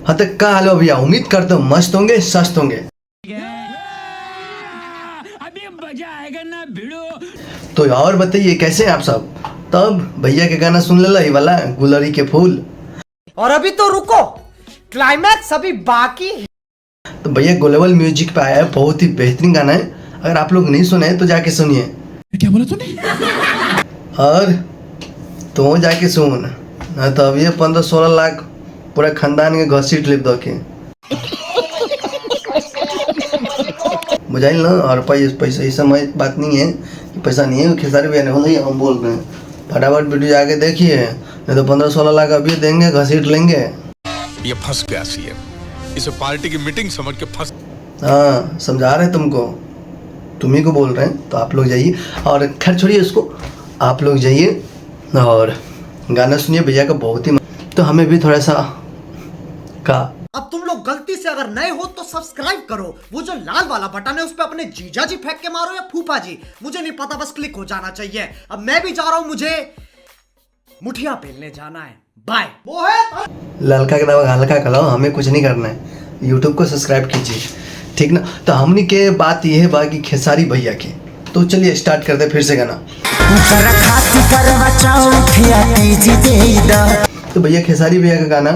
हाँ तो क्या हाल हो भैया, उम्मीद करते हो मस्त होंगे, सस्त होंगे। अभी मजा आएगा ना भिड़ो। तो और बताइए कैसे हैं आप सब। तब भैया के गाना सुन ले वाला गुलरी के फूल। और अभी तो रुको, क्लाइमैक्स अभी बाकी है। तो भैया ग्लोबल म्यूजिक पे आया है, बहुत ही बेहतरीन गाना है। अगर आप लोग नहीं सुने तो जाके सुनिए। क्या बोला तूने? और तो जाके सुन, ना तो अभी 15-16 लाख पूरा खानदान के घसीट लिप दो के बुझाइल ना। और पैसा ऐसा बात नहीं है कि पैसा नहीं है, खेसारी भैया ने हम बोल रहे हैं। फटाफट वीडियो जाके देखिए, नहीं तो 15-16 लाख अभी देंगे, घसीट लेंगे। ये फंस गया सीएम, इसे पार्टी की मीटिंग समझ के फंस। हाँ समझा रहे तुमको, तुम्ही को बोल रहे हैं। तो आप लोग जाइए, और खैर छोड़िए उसको, आप लोग जाइए और गाना सुनिए भैया का, बहुत ही तो हमें भी थोड़ा सा का। अब तुम लोग गलती से अगर नए हो तो सब्सक्राइब करो, वो जो लाल वाला बटन है उस पे अपने जीजा जी फेंक के मारो या फूफा जी, मुझे नहीं पता, बस क्लिक हो जाना चाहिए। अब मैं भी जा रहा हूं, मुझे मुठिया पेलने जाना है। बाय। ललका के दवा हल्का खिलाओ, हमें कुछ नहीं करना है। यूट्यूब को सब्सक्राइब कीजिए, ठीक ना। तो हमने के बात ये है बाकी खेसारी भैया की। तो चलिए स्टार्ट करते फिर से गाना। तो भैया खेसारी भैया का गाना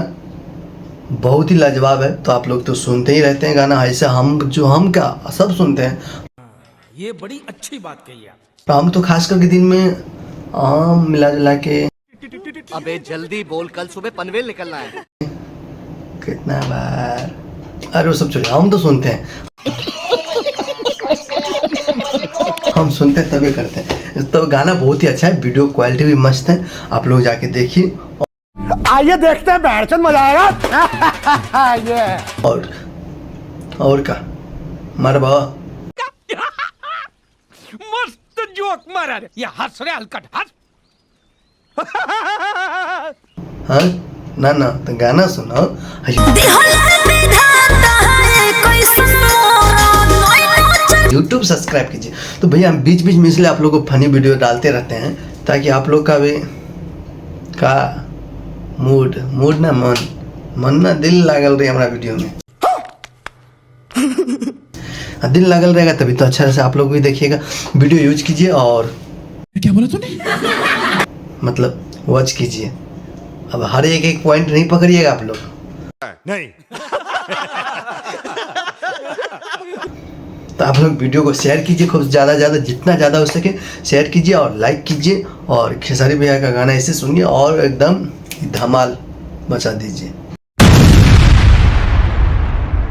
बहुत ही लाजवाब है। तो आप लोग तो सुनते ही रहते हैं गाना, ऐसे हम क्या सब सुनते हैं। ये बड़ी अच्छी बात कही आप। तो हम तो खास करके दिन में आम मिला जुला के। अबे जल्दी बोल, कल सुबह पनवेल निकलना है। कितना बार, अरे वो सब छोड़िए, हम तो सुनते हैं। हम सुनते हैं तभी करते हैं। तो गाना बहुत ही अच्छा है, वीडियो क्वालिटी भी मस्त है, आप लोग जाके देखिए। आइए देखते हैं, बैठ मजा आएगा। ये और का मार बाबा मस्त जोक मारा रे, ये हंस रे हलकट हंस। हाँ ना तो गाना सुनो। यूट्यूब सब्सक्राइब कीजिए। तो भैया हम बीच बीच में इसलिए आप लोगों को फनी वीडियो डालते रहते हैं, ताकि आप लोग का भी का मूड ना मन ना दिल लागल रहे हमारा वीडियो में। दिल लागल रहेगा तभी तो अच्छा से आप लोग भी देखिएगा, वीडियो यूज कीजिए। और क्या बोला तूने? मतलब वॉच कीजिए। अब हर एक पॉइंट नहीं पकड़िएगा आप लोग, नहीं। तो आप लोग वीडियो को शेयर कीजिए, खूब ज़्यादा जितना ज़्यादा हो सके शेयर कीजिए और लाइक कीजिए। और खेसारी भैया का गाना ऐसे सुनिए और एकदम धमाल मचा दीजिए।